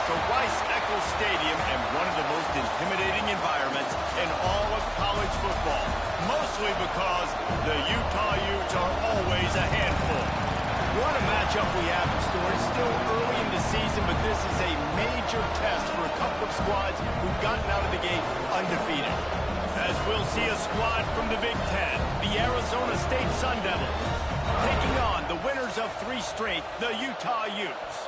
to Rice-Eccles Stadium and one of the most intimidating environments in all of college football, mostly because the Utah Utes are always a handful. What a matchup we have in store. It's still early in the season, but this is a major test for a couple of squads who've gotten out of the gate undefeated. As we'll see a squad from the Big Ten, the Arizona State Sun Devils, taking on the winners of 3 straight, the Utah Utes.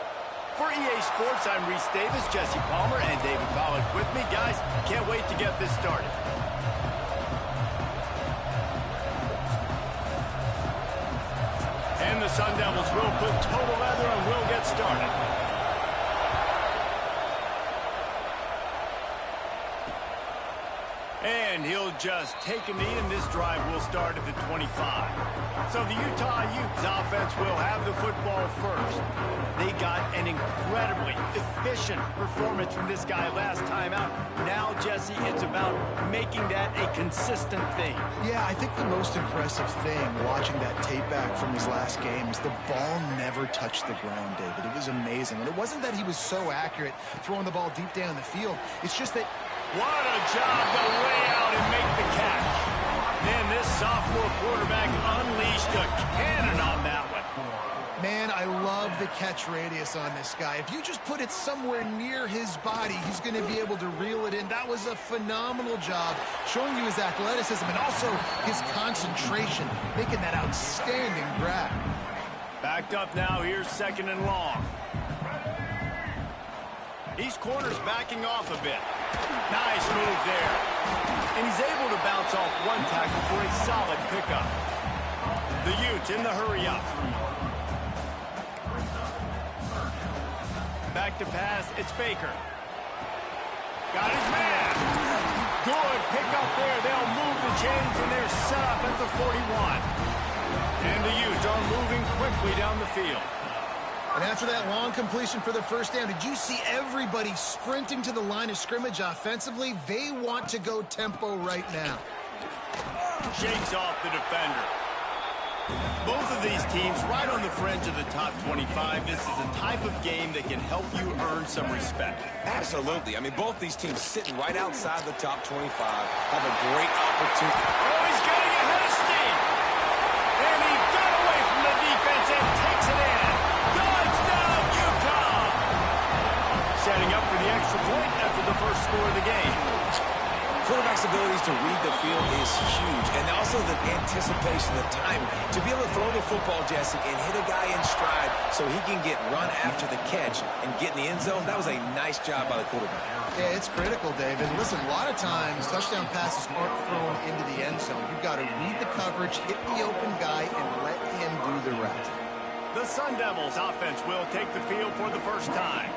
For EA Sports, I'm Reese Davis, Jesse Palmer, and David Pollack with me. Guys, can't wait to get this started. And the Sun Devils will put total leather and will get started. And he'll just take a knee, and this drive will start at the 25. So the Utah Utes offense will have the football first. They got an incredibly efficient performance from this guy last time out. Now, Jesse, it's about making that a consistent thing. Yeah, I think the most impressive thing watching that tape back from his last game is the ball never touched the ground, David. It was amazing. And it wasn't that he was so accurate throwing the ball deep down the field. It's just that... What a job to lay out and make the catch. Man, this sophomore quarterback unleashed a cannon on that one. Man, I love the catch radius on this guy. If you just put it somewhere near his body, he's going to be able to reel it in. That was a phenomenal job, showing you his athleticism and also his concentration, making that outstanding grab. Backed up now, here's 2nd and long. These corners backing off a bit. Nice move there. And he's able to bounce off one tackle for a solid pickup. The Utes in the hurry-up. Back to pass, it's Baker. Got his man. Good pickup there. They'll move the chains, and they're set up at the 41. And the Utes are moving quickly down the field. And after that long completion for the first down, did you see everybody sprinting to the line of scrimmage offensively? They want to go tempo right now. Shakes off the defender. Both of these teams right on the fringe of the top 25. This is a type of game that can help you earn some respect. Absolutely. I mean, both these teams sitting right outside the top 25 have a great opportunity. Oh, he's getting ahead of steam. And he got away from the defense and takes it in. Touchdown, Utah! Setting up for the extra point after the first score of the game. Quarterback's abilities to read the field is huge, and also the anticipation, the time to be able to throw the football, Jesse, and hit a guy in stride so he can get run after the catch and get in the end zone. That was a nice job by the quarterback. Yeah, it's critical, David. Listen, a lot of times touchdown passes aren't thrown into the end zone. You've got to read the coverage, hit the open guy, and let him do the rest. The Sun Devils offense will take the field for the first time.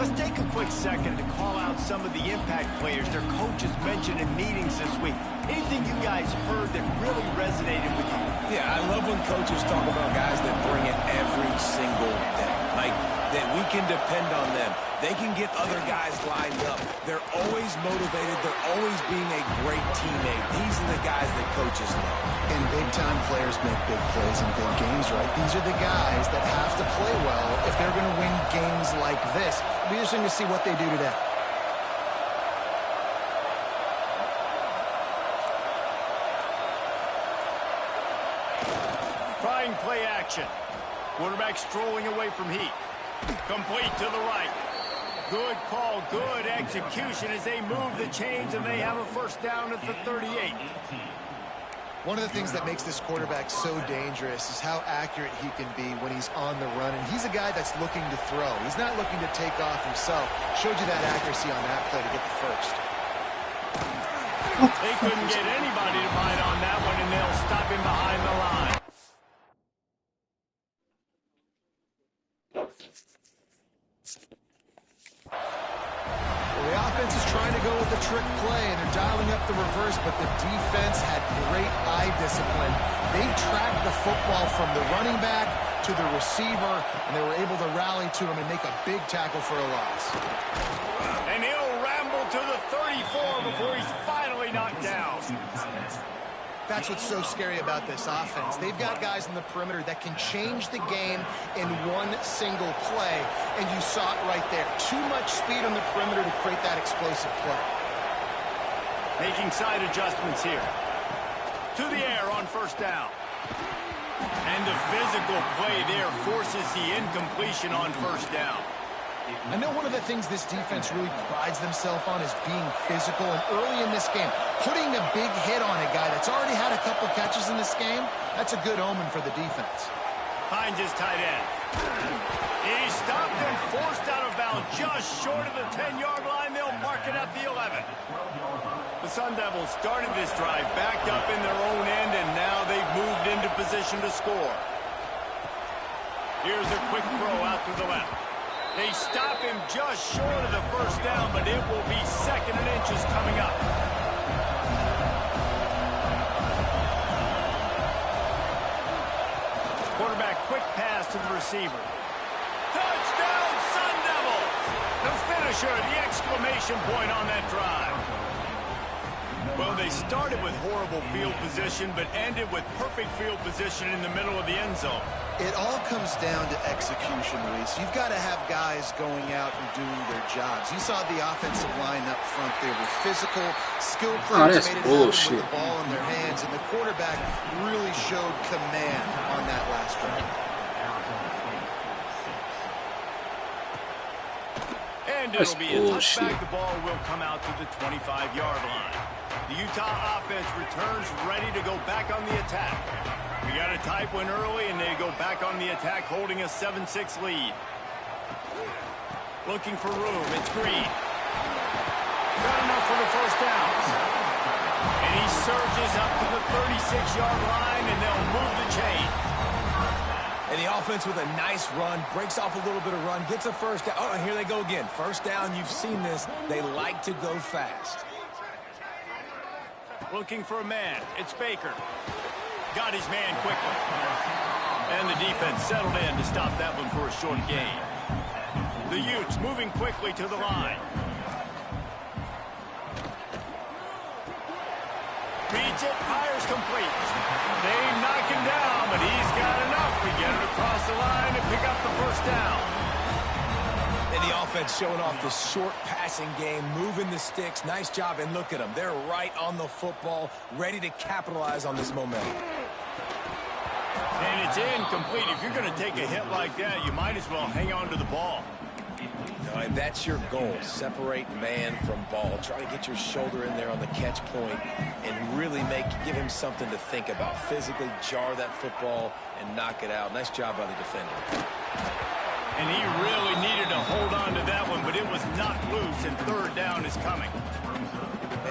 Let's take a quick second to call out some of the impact players their coaches mentioned in meetings this week. Anything you guys heard that really resonated with you? Yeah, I love when coaches talk about guys that bring it every single day. Like, that we can depend on them. They can get other guys lined up. They're always motivated. They're always being a great teammate. These are the guys that coaches love. And big-time players make big plays in big games, right? These are the guys that have to play well if they're going to win games like this. It'll be interesting to see what they do today. Trying play action. Quarterback strolling away from heat. Complete to the right. Good call, good execution as they move the chains, and they have a first down at the 38. One of the things that makes this quarterback so dangerous is how accurate he can be when he's on the run. And he's a guy that's looking to throw. He's not looking to take off himself. Showed you that accuracy on that play to get the first. They couldn't get anybody to bite on that one, and they'll stop him behind the line. The offense is trying to go with a trick play, and they're dialing up the reverse, but the defense had great eye discipline. They tracked the football from the running back to the receiver, and they were able to rally to him and make a big tackle for a loss. And he'll ramble to the 34 before he's finally knocked down. that's what's so scary about this offense. They've got guys in the perimeter that can change the game in one single play, and you saw it right there. Too much speed on the perimeter to create that explosive play. Making side adjustments here. To the air on first down. And the physical play there forces the incompletion on first down. I know one of the things this defense really prides themselves on is being physical, and early in this game, putting a big hit on a guy that's already had a couple catches in this game, that's a good omen for the defense. Finds his tight end. He stopped and forced out of bounds just short of the 10-yard line. They'll mark it at the 11. The Sun Devils started this drive backed up in their own end, and now they've moved into position to score. Here's a quick throw out to the left. They stop him just short of the first down, but it will be 2nd and inches coming up. Quarterback quick pass to the receiver. Touchdown, Sun Devils! The finisher, the exclamation point on that drive. Well, they started with horrible field position, but ended with perfect field position in the middle of the end zone. It all comes down to execution, Reese. You've got to have guys going out and doing their jobs. You saw the offensive line up front. They were physical, skilled players made it happen with the ball in their hands, and the quarterback really showed command on that last drive. And it'll be a touchback. The ball will come out to the 25-yard line. The Utah offense returns ready to go back on the attack. We got a tight one early, and they go back on the attack, holding a 7-6 lead. Looking for room. It's Green. Got enough for the first down. And he surges up to the 36-yard line, and they'll move the chain. And the offense with a nice run, breaks off a little bit of run, gets a first down. Oh, and here they go again. First down, you've seen this. They like to go fast. Looking for a man. It's Baker. Got his man quickly. And the defense settled in to stop that one for a short gain. The Utes moving quickly to the line. Beats it, fires complete. They knock him down, but he's got enough to get it across the line and pick up the first down. And the offense showing off the short passing game, moving the sticks. Nice job, and look at them. They're right on the football, ready to capitalize on this momentum. And it's incomplete. If you're going to take a hit like that, you might as well hang on to the ball. No, and that's your goal. Separate man from ball. Try to get your shoulder in there on the catch point and really give him something to think about. Physically jar that football and knock it out. Nice job by the defender. And he really needed to hold on to that one, but it was knocked loose, and third down is coming.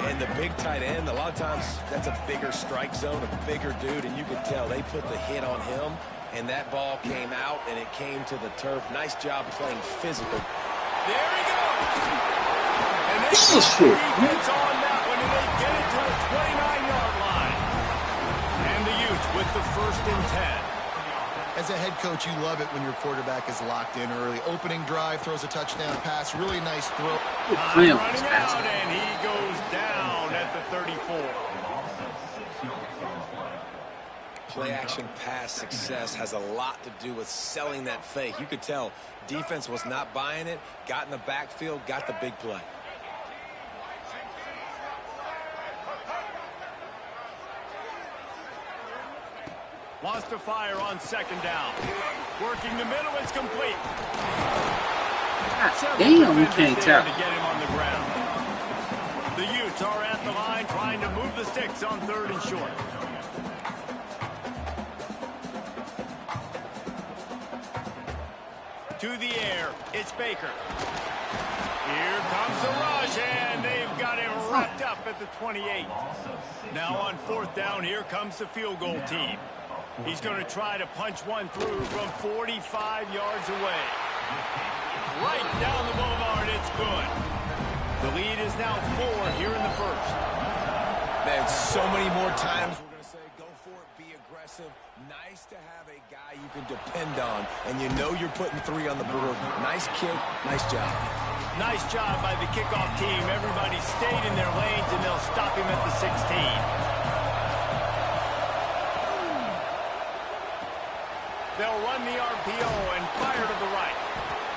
And the big tight end, a lot of times that's a bigger strike zone, a bigger dude, and you can tell they put the hit on him, and that ball came out, and it came to the turf. Nice job playing physical. There he goes! And they get defense on that one, and they get it to the 29-yard line. And the Utes with the 1st and 10. As a head coach, you love it when your quarterback is locked in early. Opening drive, throws a touchdown pass, really nice throw. Running out, and he goes down at the 34. Play-action pass success has a lot to do with selling that fake. You could tell defense was not buying it, got in the backfield, got the big play. Wants to fire on 2nd down. Working the middle, it's complete. Damn, you can't tell. To get him on the ground. The Utes are at the line trying to move the sticks on 3rd and short. To the air, it's Baker. Here comes the rush, and they've got him wrapped up at the 28. Now on 4th down, here comes the field goal team. He's going to try to punch one through from 45 yards away. Right down the boulevard, it's good. The lead is now 4 here in the 1st. Man, so many more times we're going to say go for it, be aggressive. Nice to have a guy you can depend on, and you know you're putting 3 on the board. Nice kick, nice job. Nice job by the kickoff team. Everybody stayed in their lanes, and they'll stop him at the 16. They'll run the RPO and fire to the right.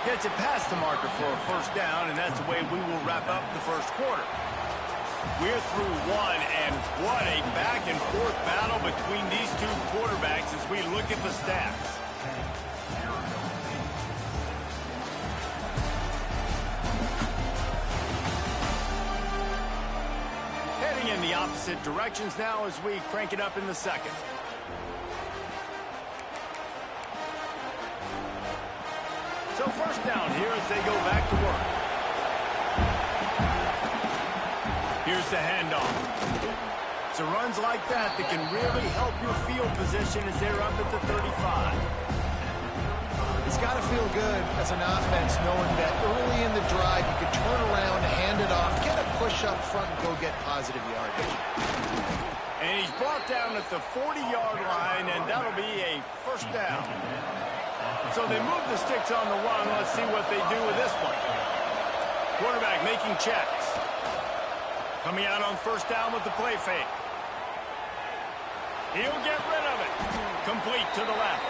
Gets it past the marker for a first down, and that's the way we will wrap up the first quarter. We're through one, and what a back-and-forth battle between these two quarterbacks as we look at the stats. Heading in the opposite directions now as we crank it up in the second. So first down here as they go back to work. Here's the handoff. So runs like that can really help your field position as they're up at the 35. It's got to feel good as an offense knowing that early in the drive you could turn around, hand it off, get a push up front, and go get positive yardage. And he's brought down at the 40-yard line, and that'll be a first down. So they move the sticks on the run. Let's see what they do with this one. Quarterback making checks. Coming out on first down with the play fake. He'll get rid of it. Complete to the left.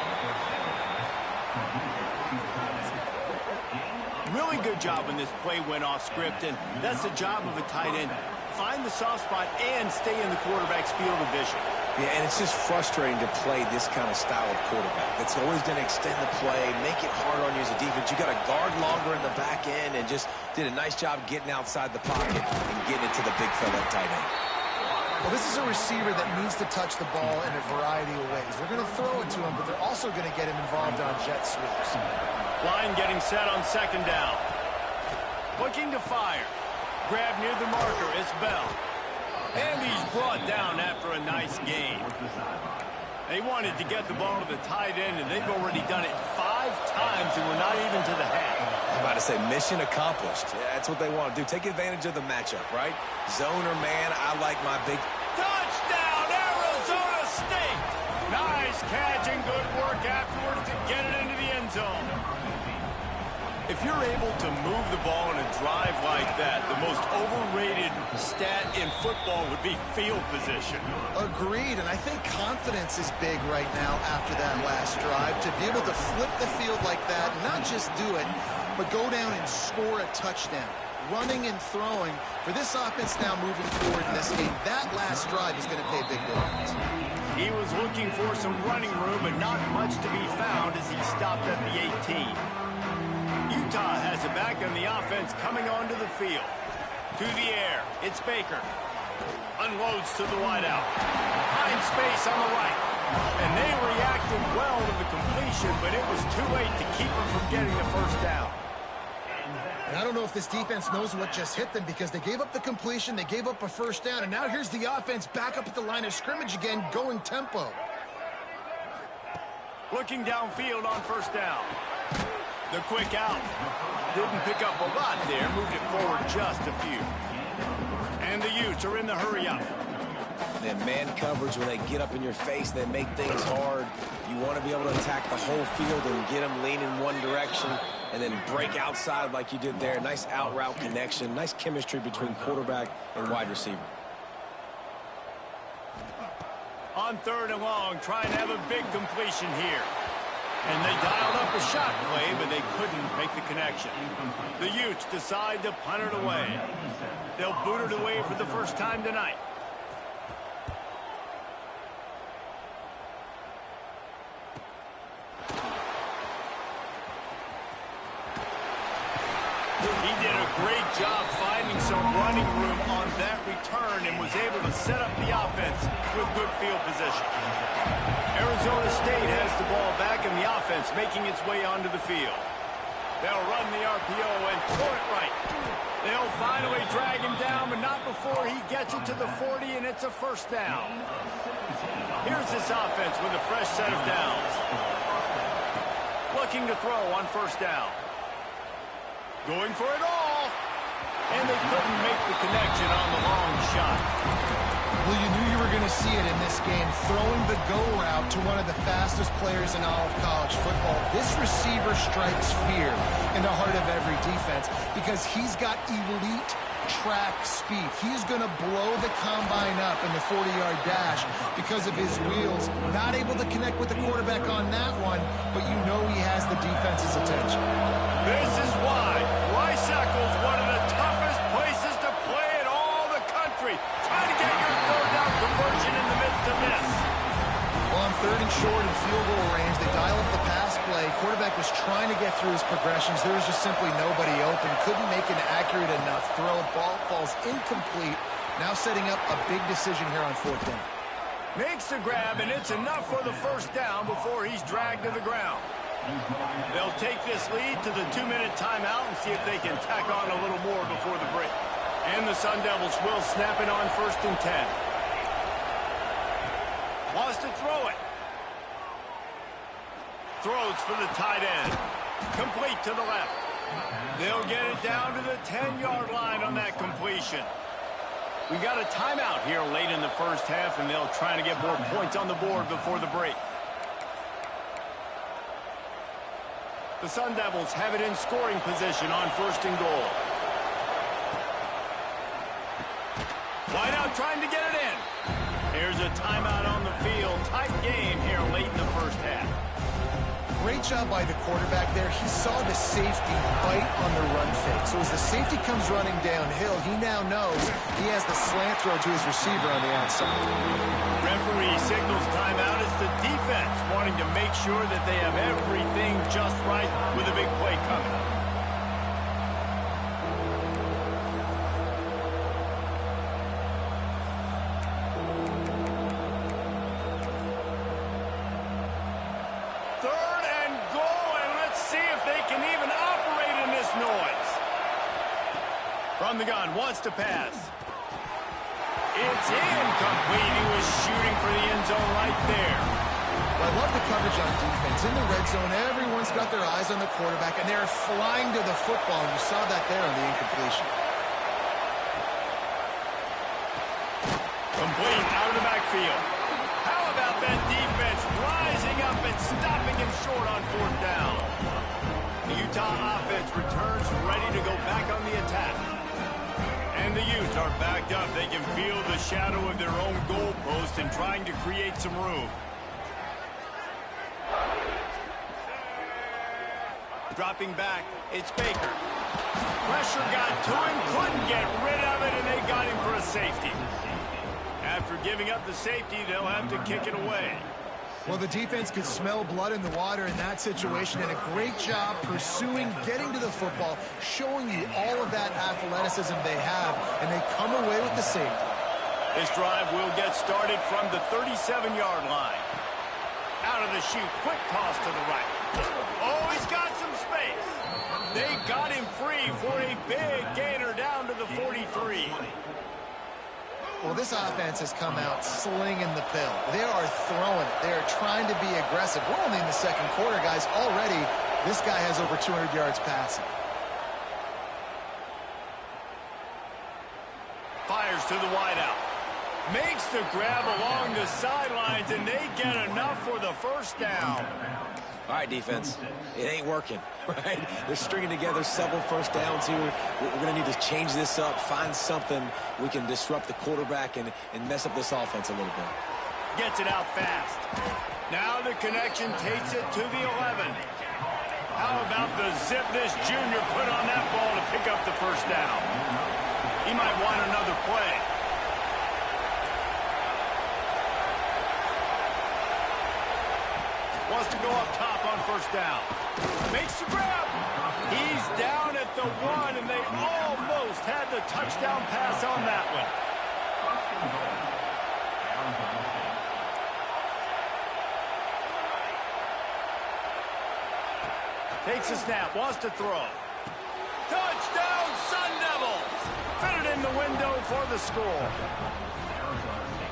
Really good job when this play went off script, and that's the job of a tight end. Find the soft spot and stay in the quarterback's field of vision. Yeah, and it's just frustrating to play this kind of style of quarterback. That's always going to extend the play, make it hard on you as a defense. You got to guard longer in the back end, and just did a nice job getting outside the pocket and getting it to the big fella at tight end. Well, this is a receiver that needs to touch the ball in a variety of ways. They're going to throw it to him, but they're also going to get him involved on jet sweeps. Line getting set on second down. Looking to fire. Grab near the marker. It's Bell. And he's brought down after a nice gain. They wanted to get the ball to the tight end, and they've already done it 5 times, and we're not even to the half. I'm about to say mission accomplished. Yeah, that's what they want to do. Take advantage of the matchup, right? Zone or man, I like my big... Touchdown, Arizona State! Nice catch and good work afterwards to get it into the end zone. If you're able to move the ball in a drive like that, the most overrated stat in football would be field position. Agreed, and I think confidence is big right now after that last drive. To be able to flip the field like that, not just do it, but go down and score a touchdown. Running and throwing, for this offense now moving forward in this game, that last drive is going to pay big dividends. He was looking for some running room, but not much to be found as he stopped at the 18. Utah has it back on the offense coming onto the field. To the air, it's Baker. Unloads to the wideout. Finds space on the right. And they reacted well to the completion, but it was too late to keep them from getting the first down. And I don't know if this defense knows what just hit them, because they gave up the completion, they gave up a first down, and now here's the offense back up at the line of scrimmage again, going tempo. Looking downfield on first down. The quick out. Didn't pick up a lot there. Moved it forward just a few. And the Utes are in the hurry up. Then man coverage, when they get up in your face, they make things hard. You want to be able to attack the whole field and get them leaning one direction and then break outside like you did there. Nice out route connection. Nice chemistry between quarterback and wide receiver. On third and long, trying to have a big completion here. And they dialed up a shot play, but they couldn't make the connection. The Utes decide to punt it away. They'll boot it away for the first time tonight. He did a great job finding some running room on that return and was able to set up the offense with good field position. Arizona State has the ball back in the offense, making its way onto the field. They'll run the RPO and throw it right. They'll finally drag him down, but not before he gets it to the 40, and it's a first down. Here's this offense with a fresh set of downs. Looking to throw on first down. Going for it all. And they couldn't make the connection on the long shot. Well, you knew you were going to see it in this game, throwing the go route to one of the fastest players in all of college football. This receiver strikes fear in the heart of every defense because he's got elite track speed. He's going to blow the combine up in the 40-yard dash because of his wheels. Not able to connect with the quarterback on that one, but you know he has the defense's attention. This is why Rice-Eccles, one of the toughest places to play in all the country. Try to get your third down conversion in the midst of this. Well, on 3rd and short and field goal range, they dial up the pass play. Quarterback was trying to get through his progressions. There was just simply nobody open. Couldn't make an accurate enough throw. Ball falls incomplete. Now setting up a big decision here on 4th down. Makes the grab, and it's enough for the first down before he's dragged to the ground. They'll take this lead to the 2-minute timeout and see if they can tack on a little more before the break. And the Sun Devils will snap it on 1st and 10. Wants to throw it. Throws for the tight end. Complete to the left. They'll get it down to the 10-yard line on that completion. We got a timeout here late in the first half, and they'll try to get more points on the board before the break. The Sun Devils have it in scoring position on 1st and goal. Wide out trying to get it in. Here's a timeout on the field. Tight game here late in the first half. Great job by the quarterback there. He saw the safety bite on the run fake. So as the safety comes running downhill, he now knows he has the slant throw to his receiver on the outside. Referee signals timeout. It's the defense wanting to make sure that they have everything just right with a big play coming. From the gun, wants to pass. It's incomplete. He was shooting for the end zone right there. Well, I love the coverage on defense. In the red zone, everyone's got their eyes on the quarterback, and they're flying to the football, and you saw that there on the incompletion. Complete out of the backfield. How about that defense rising up and stopping him short on 4th down? The Utah offense returns ready to go back on the attack. And the Utes are backed up. They can feel the shadow of their own goalpost and trying to create some room. Dropping back, it's Baker. Pressure got to him, couldn't get rid of it, and they got him for a safety. After giving up the safety, they'll have to kick it away. Well, the defense could smell blood in the water in that situation, and a great job pursuing, getting to the football, showing you all of that athleticism they have, and they come away with the safety. This drive will get started from the 37-yard line. Out of the chute, quick toss to the right. Oh, he's got some space. They got him free for a big gainer down to the 43. Well, this offense has come out slinging the pill. They are throwing it. They are trying to be aggressive. We're only in the 2nd quarter, guys. Already, this guy has over 200 yards passing. Fires to the wideout. Makes the grab along the sidelines, and they get enough for the first down. All right, defense. It ain't working, right? They're stringing together several first downs here. We're going to need to change this up, find something we can disrupt the quarterback and mess up this offense a little bit. Gets it out fast. Now the connection takes it to the 11. How about the zip this junior put on that ball to pick up the first down? He might want another play. Wants to go up top on first down. Makes the grab. He's down at the 1, and they almost had the touchdown pass on that one. Takes a snap, wants to throw. Touchdown, Sun Devils! Fitted in the window for the score.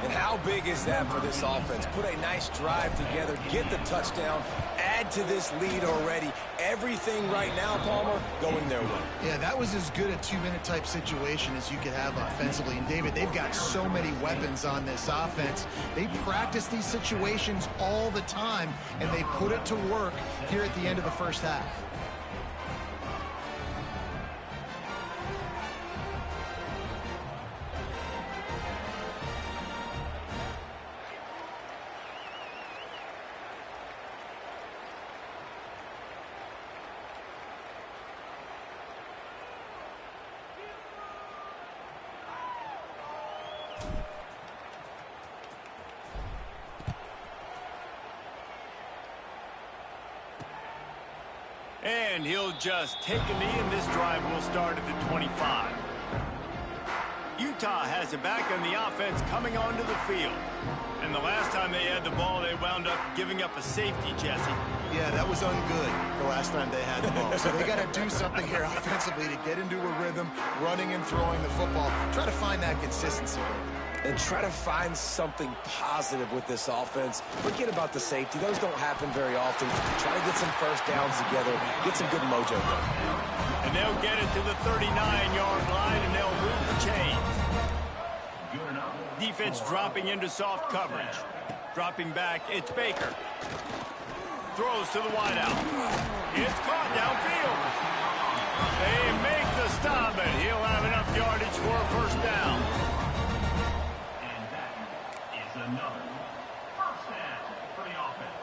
And how big is that for this offense? Put a nice drive together, get the touchdown, add to this lead already. Everything right now, Palmer, going their way. Yeah, that was as good a 2-minute type situation as you could have offensively. And, David, they've got so many weapons on this offense. They practice these situations all the time, and they put it to work here at the end of the first half. And he'll just take a knee, and this drive will start at the 25. Utah has it back, and the offense coming onto the field. And the last time they had the ball, they wound up giving up a safety, Jesse. Yeah, that was ungood the last time they had the ball. So they got to do something here offensively to get into a rhythm, running and throwing the football. Try to find that consistency. And try to find something positive with this offense. Forget about the safety. Those don't happen very often. Try to get some first downs together. Get some good mojo there. And they'll get it to the 39-yard line, and they'll move the chains. Defense dropping into soft coverage. Dropping back, it's Baker. Throws to the wideout. It's caught downfield. They make the stop, and he'll have enough yardage for a first down. And that is another first down for the offense.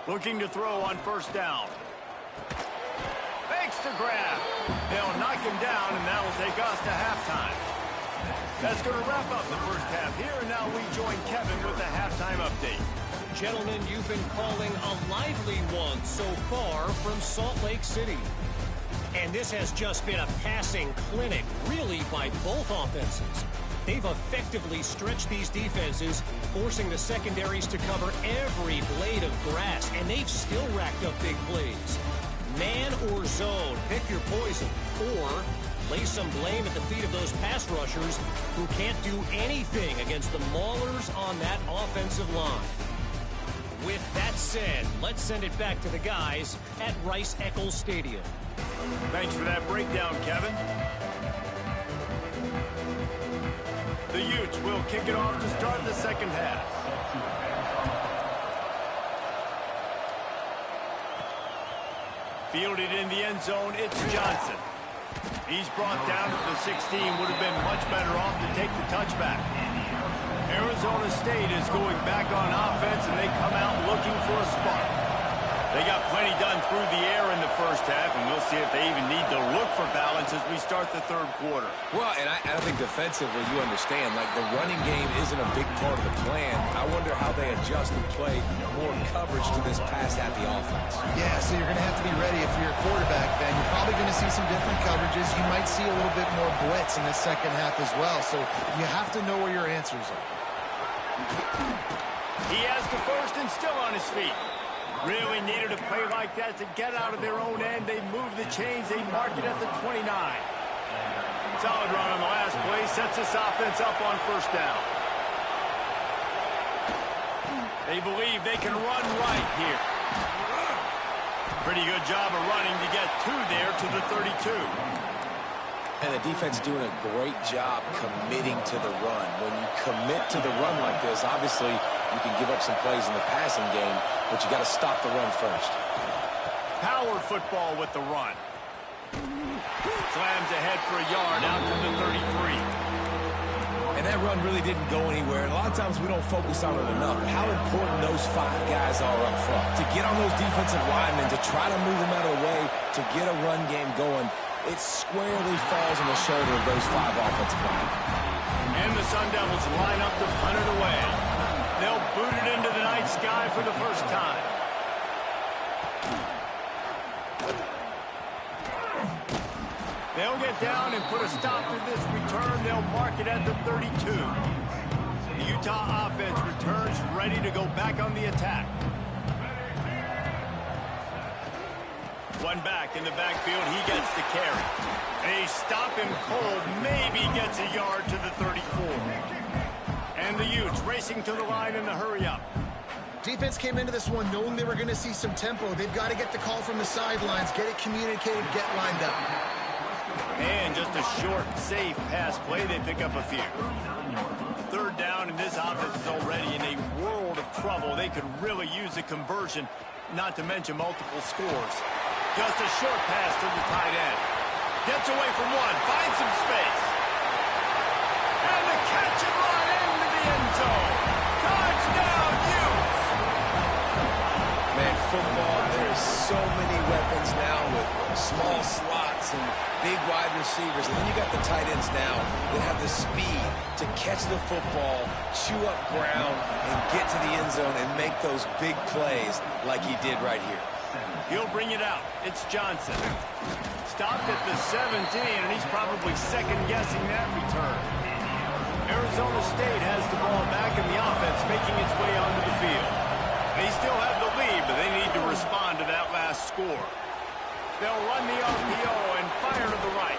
Looking to throw on first down. Fakes the grab. They'll knock him down, and that'll take us to halftime. That's going to wrap up the first half here, and now we join Kevin with the halftime update. Gentlemen, you've been calling a lively one so far from Salt Lake City. And this has just been a passing clinic, really, by both offenses. They've effectively stretched these defenses, forcing the secondaries to cover every blade of grass, and they've still racked up big plays. Man or zone, pick your poison, or lay some blame at the feet of those pass rushers who can't do anything against the maulers on that offensive line. With that said, let's send it back to the guys at Rice-Eccles Stadium. Thanks for that breakdown, Kevin. The Utes will kick it off to start the second half. Fielded in the end zone, it's Johnson. He's brought down at the 16, would have been much better off to take the touchback. Arizona State is going back on offense, and they come out looking for a spark. They got plenty done through the air in the first half, and we'll see if they even need to look for balance as we start the third quarter. Well, and I think defensively, you understand, like the running game isn't a big part of the plan. I wonder how they adjust and play more coverage to this pass-happy offense. Yeah, so you're going to have to be ready if you're a quarterback, Ben. You're probably going to see some different coverages. You might see a little bit more blitz in the second half as well. So you have to know where your answers are. He has the first and still on his feet. Really needed a play like that to get out of their own end. They move the chains. They mark it at the 29. Solid run on the last play. Sets this offense up on first down. They believe they can run right here. Pretty good job of running to get two there to the 32. And the defense doing a great job committing to the run. When you commit to the run like this, obviously you can give up some plays in the passing game, but you got to stop the run first. Power football with the run. Slams ahead for a yard out to the 33. And that run really didn't go anywhere. And a lot of times we don't focus on it enough. How important those five guys are up front. To get on those defensive linemen, to try to move them out of the way, to get a run game going, it squarely falls on the shoulder of those five offensive linemen. And the Sun Devils line up to punt it away. They'll boot it into the night sky for the first time. They'll get down and put a stop to this return. They'll mark it at the 32. The Utah offense returns ready to go back on the attack. One back in the backfield. He gets the carry. They stop him cold. Maybe gets a yard to the 34. And the Utes racing to the line in the hurry up. Defense came into this one knowing they were going to see some tempo. They've got to get the call from the sidelines, get it communicated, get lined up. And just a short, safe pass play. They pick up a few. Third down, and this offense is already in a world of trouble. They could really use a conversion, not to mention multiple scores. Just a short pass to the tight end. Gets away from one, finds some space. And the catch and run into the end zone. Touchdown, Utes! Man, football, there's so many weapons now with small slot, some big wide receivers, and then you got the tight ends now that have the speed to catch the football, chew up ground, and get to the end zone and make those big plays like he did right here. He'll bring it out. It's Johnson. Stopped at the 17, and he's probably second-guessing that return. Arizona State has the ball back in the offense, making its way onto the field. They still have the lead, but they need to respond to that last score. They'll run the RPO and fire to the right.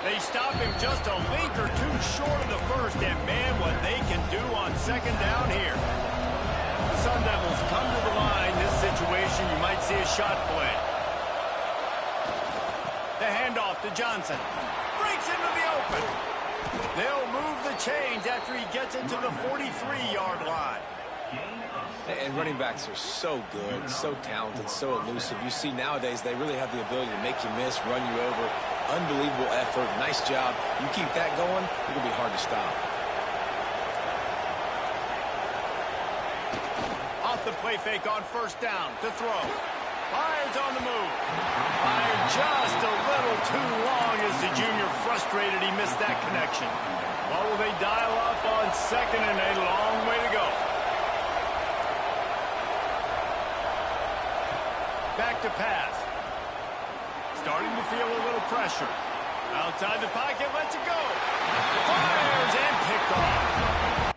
They stop him just a link or two short of the first, and man, what they can do on second down here. The Sun Devils come to the line. This situation, you might see a shot play. The handoff to Johnson. Breaks into the open. They'll move the chains after he gets it to the 43-yard line. And running backs are so good, so talented, so elusive. You see nowadays they really have the ability to make you miss, run you over. Unbelievable effort. Nice job. You keep that going, it'll be hard to stop. Off the play fake on first down to throw. Fires on the move. Fired just a little too long as the junior frustrated he missed that connection. What will they dial up on second and a long way to go? Back to pass. Starting to feel a little pressure. Outside the pocket, lets it go. Fires and picked off.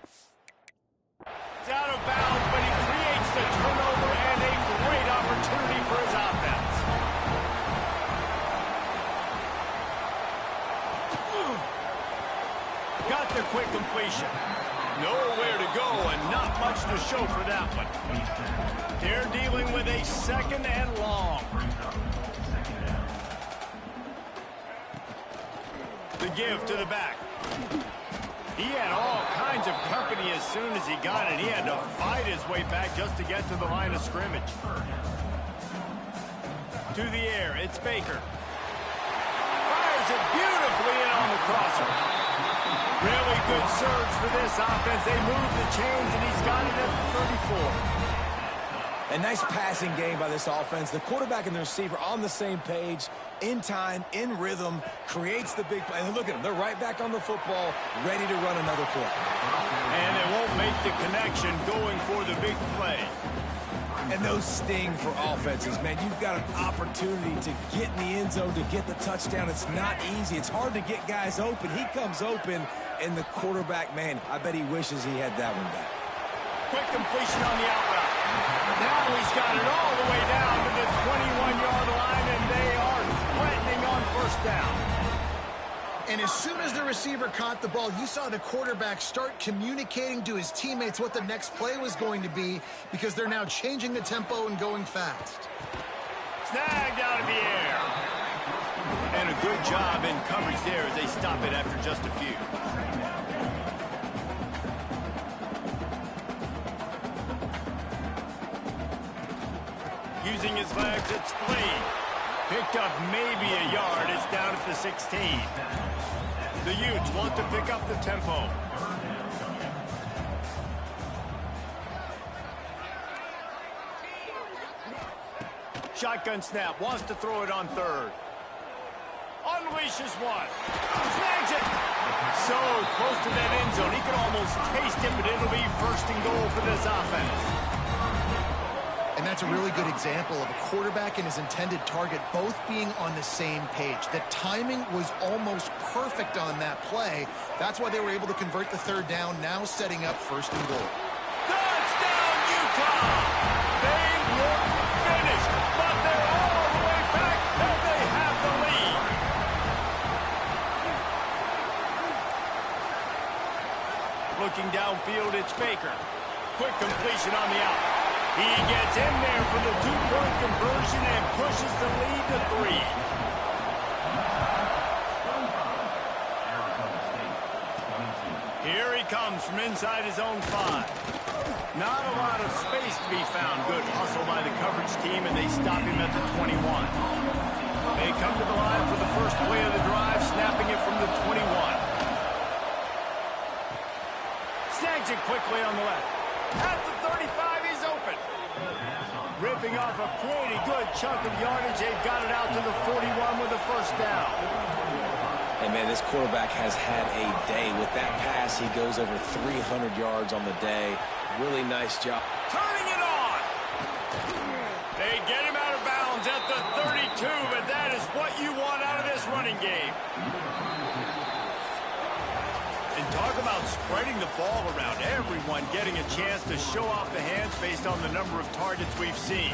It's out of bounds, but he creates the turnover and a great opportunity for his offense. Got the quick completion. Nowhere to go and not much to show for that one. They're dealing with a second and long. The give to the back. He had all kinds of company as soon as he got it. He had to fight his way back just to get to the line of scrimmage. To the air, it's Baker. Fires it beautifully in on the crosser. Really good surge for this offense. They move the chains, and he's got it at the 34. A nice passing game by this offense. The quarterback and the receiver on the same page, in time, in rhythm, creates the big play. And look at them. They're right back on the football, ready to run another play. And they won't make the connection going for the big play. And those sting for offenses, man. You've got an opportunity to get in the end zone, to get the touchdown. It's not easy. It's hard to get guys open. He comes open, and the quarterback, man, I bet he wishes he had that one back. Quick completion on the out route. Now he's got it all the way down to the 21-yard line, and they are threatening on first down. And as soon as the receiver caught the ball, you saw the quarterback start communicating to his teammates what the next play was going to be, because they're now changing the tempo and going fast. Snagged out of the air. And a good job in coverage there as they stop it after just a few. Using his legs, it's Lee. Picked up maybe a yard. It's down at the 16. The Utes want to pick up the tempo. Shotgun snap. Wants to throw it on third. Unleashes one. Snags it. So close to that end zone. He could almost taste it, but it'll be first and goal for this offense. And that's a really good example of a quarterback and his intended target both being on the same page. The timing was almost perfect on that play. That's why they were able to convert the third down, now setting up first and goal. Touchdown, Utah! They look finished, but they're all the way back, and they have the lead. Looking downfield, it's Baker. Quick completion on the out. He gets in there for the two-point conversion and pushes the lead to 3. Here he comes from inside his own 5. Not a lot of space to be found. Good hustle by the coverage team, and they stop him at the 21. They come to the line for the first play of the drive, snapping it from the 21. Snags it quickly on the left. At the 35, he's open. Ripping off a pretty good chunk of yardage yards. They've got it out to the 41 with a first down. Hey, man, this quarterback has had a day. With that pass, he goes over 300 yards on the day. Really nice job. Turning it on. They get him out of bounds at the 32, but that is what you want out of this running game. And talk about spreading the ball around. Everyone getting a chance to show off the hands based on the number of targets we've seen.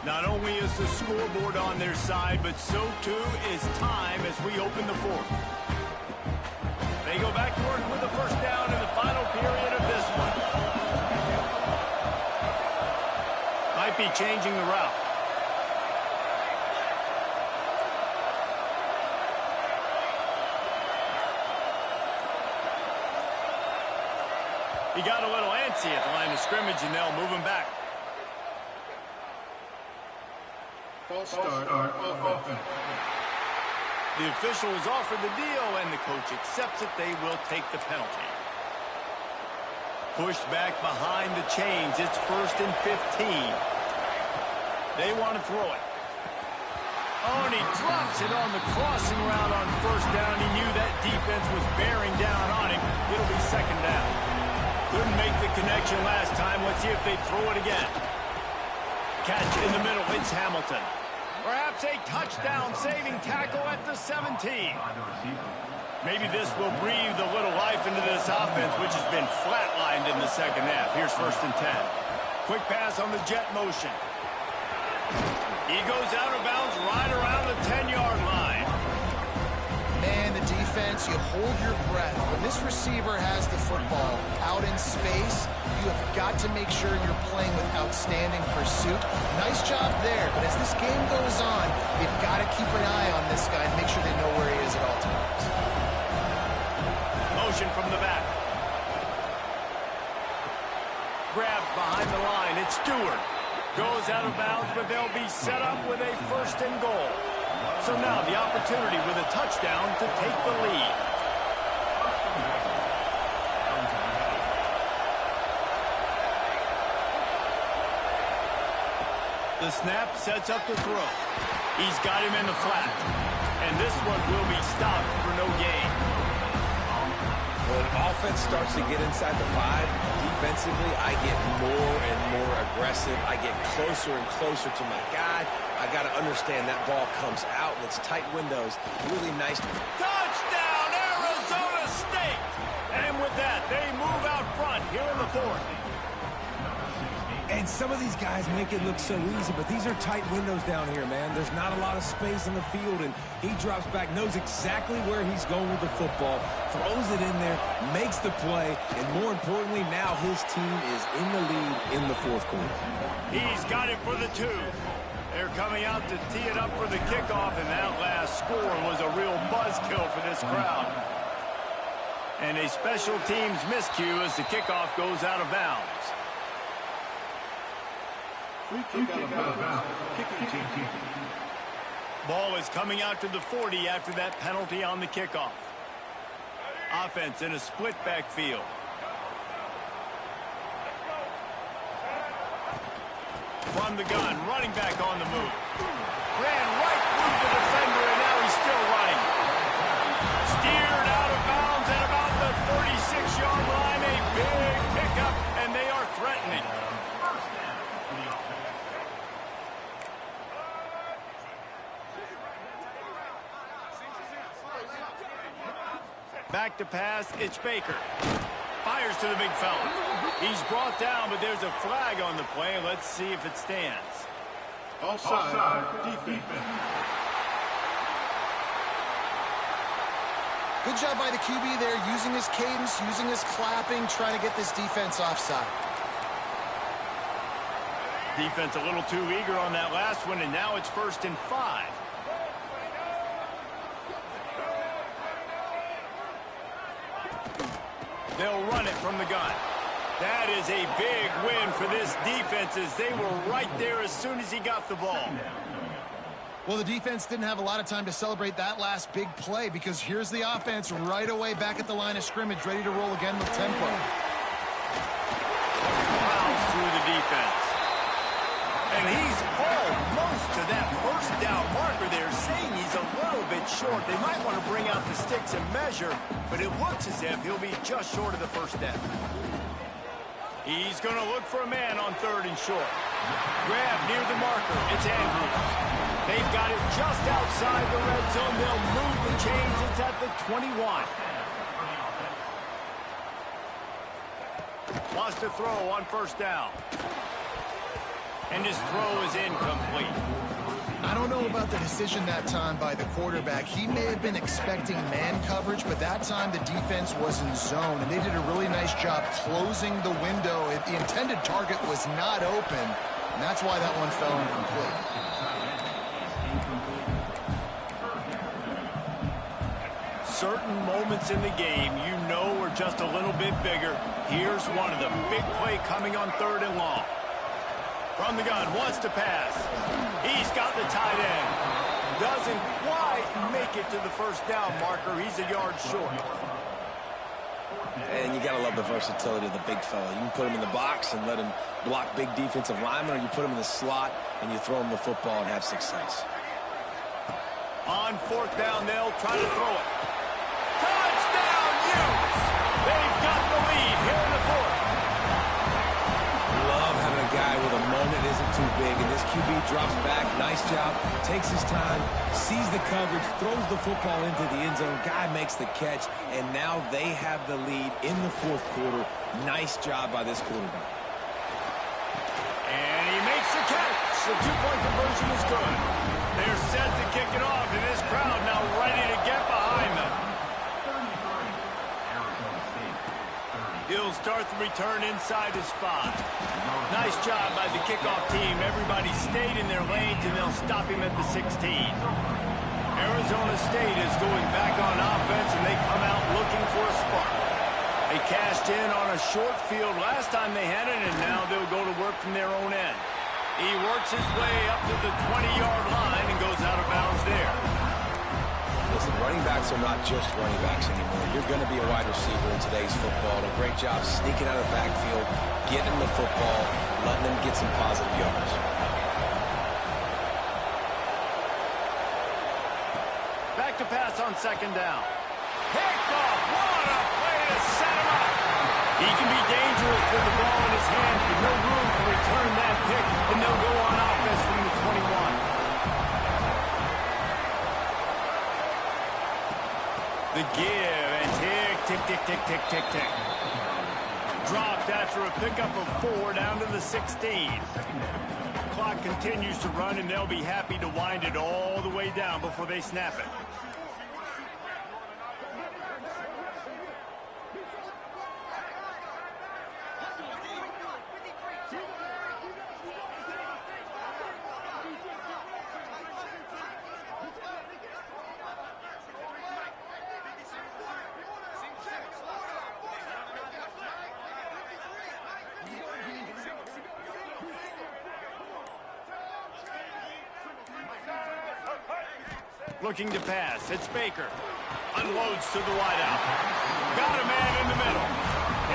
Not only is the scoreboard on their side, but so too is time as we open the fourth. They go back to work with the first down in the final period of this one. Might be changing the route. He got a little antsy at the line of scrimmage, and they'll move him back. False start offense. The official has offered the deal, and the coach accepts it. They will take the penalty. Pushed back behind the chains. It's 1st and 15. They want to throw it. Oh, and he drops it on the crossing route on first down. He knew that defense was bearing down on him. It'll be 2nd down. Couldn't make the connection last time. Let's see if they throw it again. Catch in the middle. It's Hamilton. Perhaps a touchdown-saving tackle at the 17. Maybe this will breathe a little life into this offense, which has been flatlined in the 2nd half. Here's 1st and 10. Quick pass on the jet motion. He goes out of bounds right around the 10-yard line. Man, the defense, you hold your breath. When this receiver has the football out in space, you have got to make sure you're playing with outstanding pursuit. Nice job there, but as this game goes on, you've got to keep an eye on this guy and make sure they know where he is at all times. Motion from the back. Grabbed behind the line. It's Stewart. Goes out of bounds, but they'll be set up with a 1st and goal. So now the opportunity with a touchdown to take the lead. The snap sets up the throw. He's got him in the flat. And this one will be stopped for no gain. When offense starts to get inside the 5, defensively, I get more and more aggressive. I get closer and closer to my guy. I got to understand that ball comes out and it's tight windows. Really nice. Touchdown, Arizona State! And with that, they move out front here in the 4th. And some of these guys make it look so easy, but these are tight windows down here, man. There's not a lot of space in the field, and he drops back, knows exactly where he's going with the football, throws it in there, makes the play, and more importantly, now his team is in the lead in the 4th quarter. He's got it for the 2. They're coming out to tee it up for the kickoff, and that last score was a real buzzkill for this crowd. And a special teams miscue as the kickoff goes out of bounds. Free kick out of bounds. Kicking team. Ball is coming out to the 40 after that penalty on the kickoff. Offense in a split backfield. From the gun, running back on the move. Ran right through the defender, and now he's still running. Steered out of bounds at about the 36-yard line. A big pickup, and they are threatening. Back to pass, it's Baker. Fires to the big fella. He's brought down, but there's a flag on the play. Let's see if it stands. Offside defense. Good job by the QB there, using his cadence, using his clapping, trying to get this defense offside. Defense a little too eager on that last one, and now it's 1st and 5. They'll run it from the gun. That is a big win for this defense as they were right there as soon as he got the ball. Well, the defense didn't have a lot of time to celebrate that last big play because here's the offense right away back at the line of scrimmage, ready to roll again with tempo. Fouls through the defense. And he's almost to that first down marker there, saying he's a little bit short. They might want to bring out the sticks and measure, but it looks as if he'll be just short of the first down. He's going to look for a man on 3rd and short. Grab near the marker. It's Andrews. They've got it just outside the red zone. They'll move the chains. It's at the 21. Wants to throw on 1st down. And his throw is incomplete. I don't know about the decision that time by the quarterback. He may have been expecting man coverage, but that time the defense was in zone, and they did a really nice job closing the window. The intended target was not open, and that's why that one fell incomplete. Certain moments in the game you know are just a little bit bigger. Here's one of them. Big play coming on 3rd and long. From the gun, wants to pass. He's got the tight end. Doesn't quite make it to the first down marker. He's a yard short. And you got to love the versatility of the big fella. You can put him in the box and let him block big defensive linemen, or you put him in the slot and you throw him the football and have success. On 4th down, they'll try to throw it. Touchdown, Utes! They've got the lead here in the 4th. Love having a guy with a moment isn't too big, and this QB drops back. Nice job. Takes his time, sees the coverage, throws the football into the end zone. Guy makes the catch, and now they have the lead in the 4th quarter. Nice job by this quarterback. And he makes the catch. The 2-point conversion is good. They're set to kick it off, and this crowd now ready to get behind them. He'll start the return inside his 5. Nice job by the kickoff team. Everybody stayed in their lanes, and they'll stop him at the 16. Arizona State is going back on offense, and they come out looking for a spark. They cashed in on a short field last time they had it, and now they'll go to work from their own end. He works his way up to the 20-yard line and goes out of bounds there. Listen, running backs are not just running backs anymore. You're going to be a wide receiver in today's football. A great job sneaking out of the backfield, getting the football, letting them get some positive yards. Back to pass on 2nd down. Picked off. What a play to set him up. He can be dangerous with the ball in his hands, but no room to return that pick, and they'll go on offense from the 21. The give, and tick, tick, tick, tick, tick, tick, tick. Dropped after a pickup of 4 down to the 16. Clock continues to run, and they'll be happy to wind it all the way down before they snap it. Looking to pass. It's Baker. Unloads to the wideout. Got a man in the middle.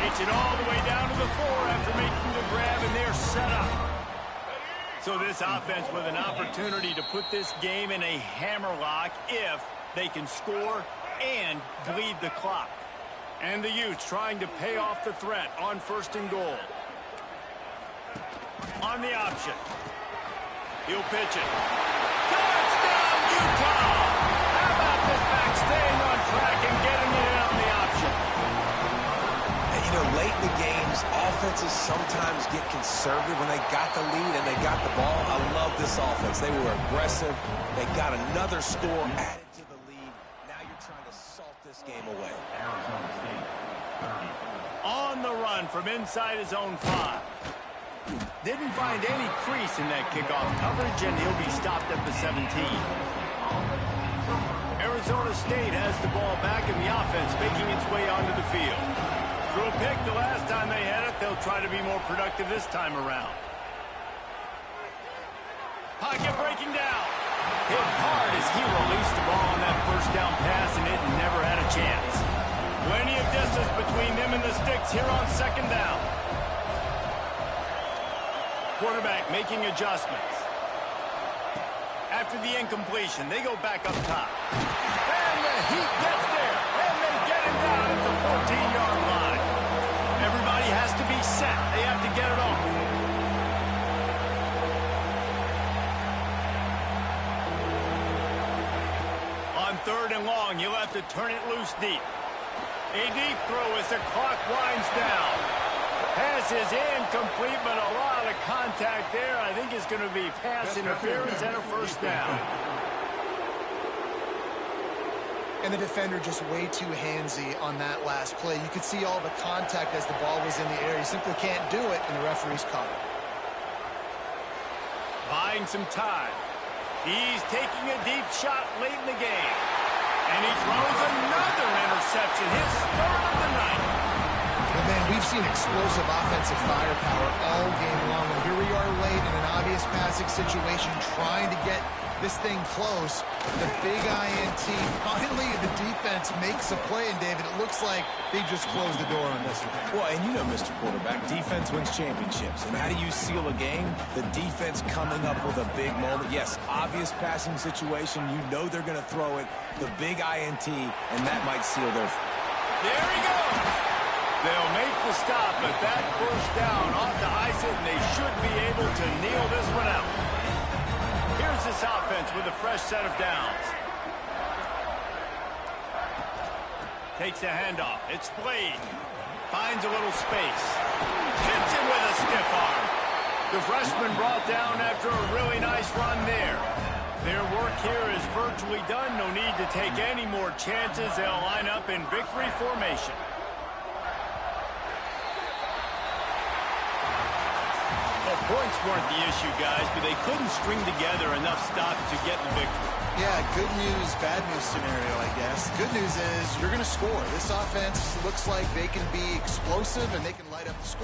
Takes it all the way down to the 4 after making the grab, and they're set up. So this offense with an opportunity to put this game in a hammerlock if they can score and bleed the clock. And the Utes trying to pay off the threat on 1st and goal. On the option. He'll pitch it. Touchdown, Utah! How about this back staying on track and getting it on the option? And, you know, late in the games, offenses sometimes get conservative when they got the lead and they got the ball. I love this offense. They were aggressive. They got another score added to the lead. Now you're trying to salt this game away. On the run from inside his own 5. Didn't find any crease in that kickoff coverage, and he'll be stopped at the 17. Arizona State has the ball back in the offense, making its way onto the field. Threw a pick the last time they had it. They'll try to be more productive this time around. Pocket breaking down. hit hard as he released the ball on that first down pass, and it never had a chance. Plenty of distance between them and the sticks here on second down. Quarterback making adjustments. After the incompletion, they go back up top. And the Heat gets there, and they get him down at the 14-yard line. Everybody has to be set. They have to get it off. On 3rd and long, you'll have to turn it loose deep. A deep throw as the clock winds down. Pass is incomplete, but a lot of contact there. I think it's going to be pass interference and a first down. And the defender just way too handsy on that last play. You could see all the contact as the ball was in the air. He simply can't do it, and the referee's caught it. Buying some time. He's taking a deep shot late in the game. And he throws another interception, his 3rd of the night. And man, we've seen explosive offensive firepower all game long. And here we are late in an obvious passing situation trying to get this thing close. The big INT. Finally, the defense makes a play. And, David, it looks like they just closed the door on this one. Well, and you know, Mr. Quarterback, defense wins championships. And how do you seal a game? The defense coming up with a big moment. Yes, obvious passing situation. You know they're going to throw it. The big INT, and that might seal their... There he goes. They'll make the stop, but that first down ought to ice it, and they should be able to kneel this one out. Here's this offense with a fresh set of downs. Takes a handoff. It's Blade. Finds a little space. Hits it with a stiff arm. The freshman brought down after a really nice run there. Their work here is virtually done. No need to take any more chances. They'll line up in victory formation. Points weren't the issue, guys, but they couldn't string together enough stops to get the victory. Yeah, good news, bad news scenario, I guess. Good news is you're going to score. This offense looks like they can be explosive and they can light up the score.